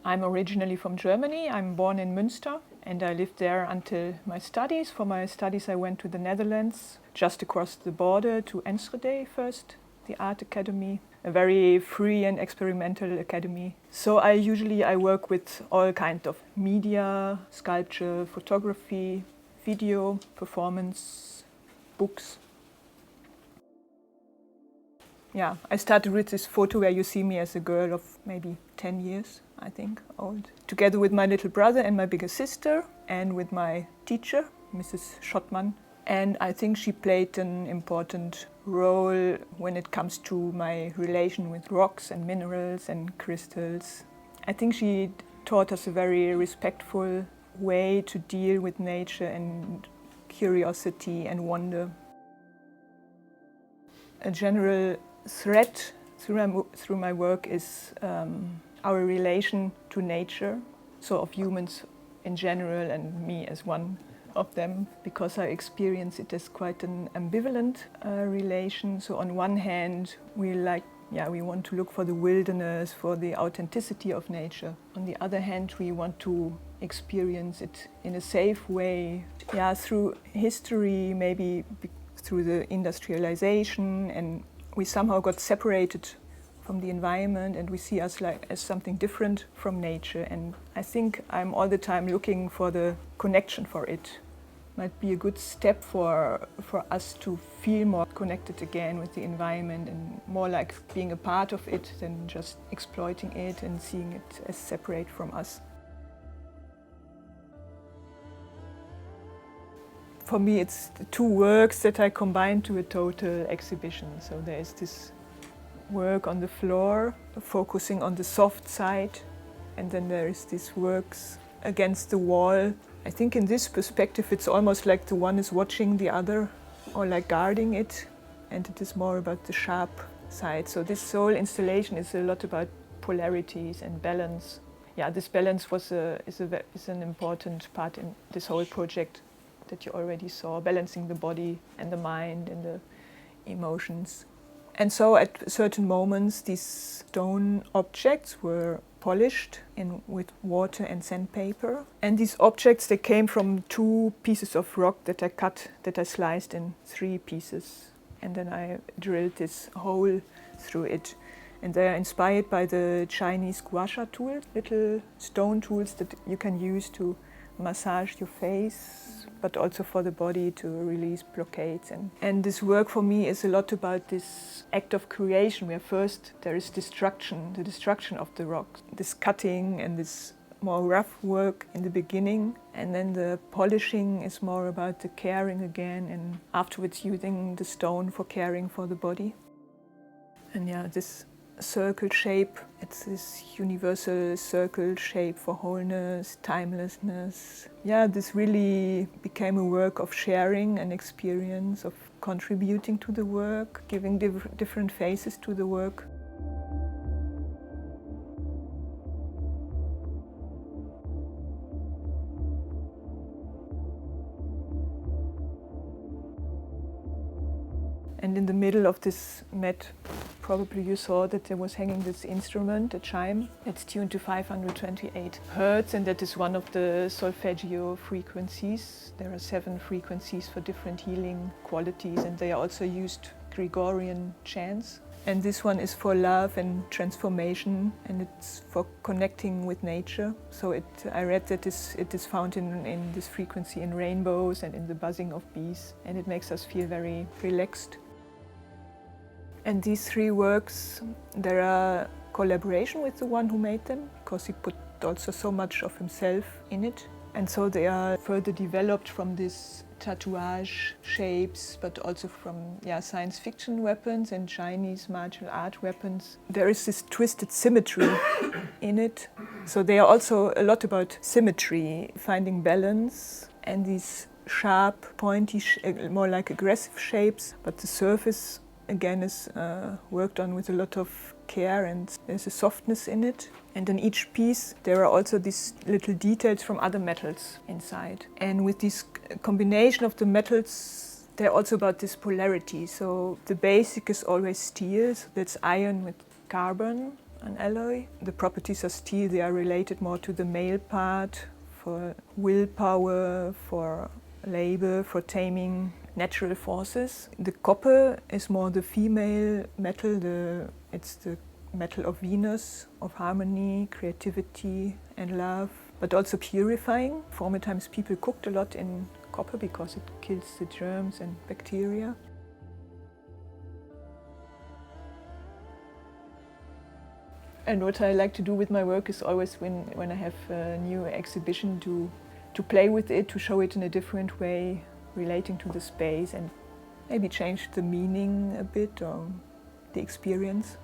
I'm originally from Germany. I'm born in Münster and I lived there until my studies. For my studies I went to the Netherlands, just across the border to Enschede first, the art academy, a very free and experimental academy. So I work with all kinds of media, sculpture, photography, video, performance, books. Yeah, I started with this photo where you see me as a girl of maybe 10 years, I think, old. Together with my little brother and my bigger sister and with my teacher, Mrs. Schottmann. And I think she played an important role when it comes to my relation with rocks and minerals and crystals. I think she taught us a very respectful way to deal with nature and curiosity and wonder. A general thread through my work is our relation to nature, so of humans in general and me as one of them, because I experience it as quite an ambivalent relation. So on one hand we want to look for the wilderness, for the authenticity of nature. On the other hand we want to experience it in a safe way, through history, maybe through the industrialization, and we somehow got separated from the environment and we see us like as something different from nature. And I think I'm all the time looking for the connection for it. Might be a good step for us to feel more connected again with the environment and more like being a part of it than just exploiting it and seeing it as separate from us. For me, it's the two works that I combine to a total exhibition. So there is this work on the floor, focusing on the soft side, and then there is these works against the wall. I think in this perspective it's almost like the one is watching the other or like guarding it, and it is more about the sharp side. So this whole installation is a lot about polarities and balance. Yeah, this balance is an important part in this whole project that you already saw, balancing the body and the mind and the emotions. And so at certain moments these stone objects were polished with water and sandpaper. And these objects, they came from 2 pieces of rock that I sliced in 3 pieces. And then I drilled this hole through it. And they are inspired by the Chinese gua sha tools, little stone tools that you can use to massage your face, but also for the body to release blockades. And this work for me is a lot about this act of creation, where first there is destruction, the destruction of the rock, this cutting and this more rough work in the beginning, and then the polishing is more about the caring again, and afterwards using the stone for caring for the body. And this circle shape, it's this universal circle shape for wholeness, timelessness. This really became a work of sharing an experience, of contributing to the work, giving different faces to the work. And in the middle of this mat, probably you saw that there was hanging this instrument, a chime. It's tuned to 528 Hertz, and that is one of the solfeggio frequencies. There are 7 frequencies for different healing qualities, and they are also used Gregorian chants. And this one is for love and transformation, and it's for connecting with nature. So I read that it is found in this frequency in rainbows and in the buzzing of bees, and it makes us feel very relaxed. And these 3 works, there are collaboration with the one who made them, because he put also so much of himself in it. And so they are further developed from these tattooage shapes, but also from science fiction weapons and Chinese martial art weapons. There is this twisted symmetry in it. So they are also a lot about symmetry, finding balance, and these sharp, pointy, more like aggressive shapes, but the surface again is worked on with a lot of care, and there's a softness in it. And in each piece there are also these little details from other metals inside. And with this combination of the metals, they're also about this polarity. So the basic is always steel, so that's iron with carbon, an alloy. The properties of steel, they are related more to the male part, for willpower, for labor, for taming natural forces. The copper is more the female metal, it's the metal of Venus, of harmony, creativity and love, but also purifying. Former times people cooked a lot in copper because it kills the germs and bacteria. And what I like to do with my work is always when I have a new exhibition to play with it, to show it in a different way, relating to the space and maybe change the meaning a bit or the experience.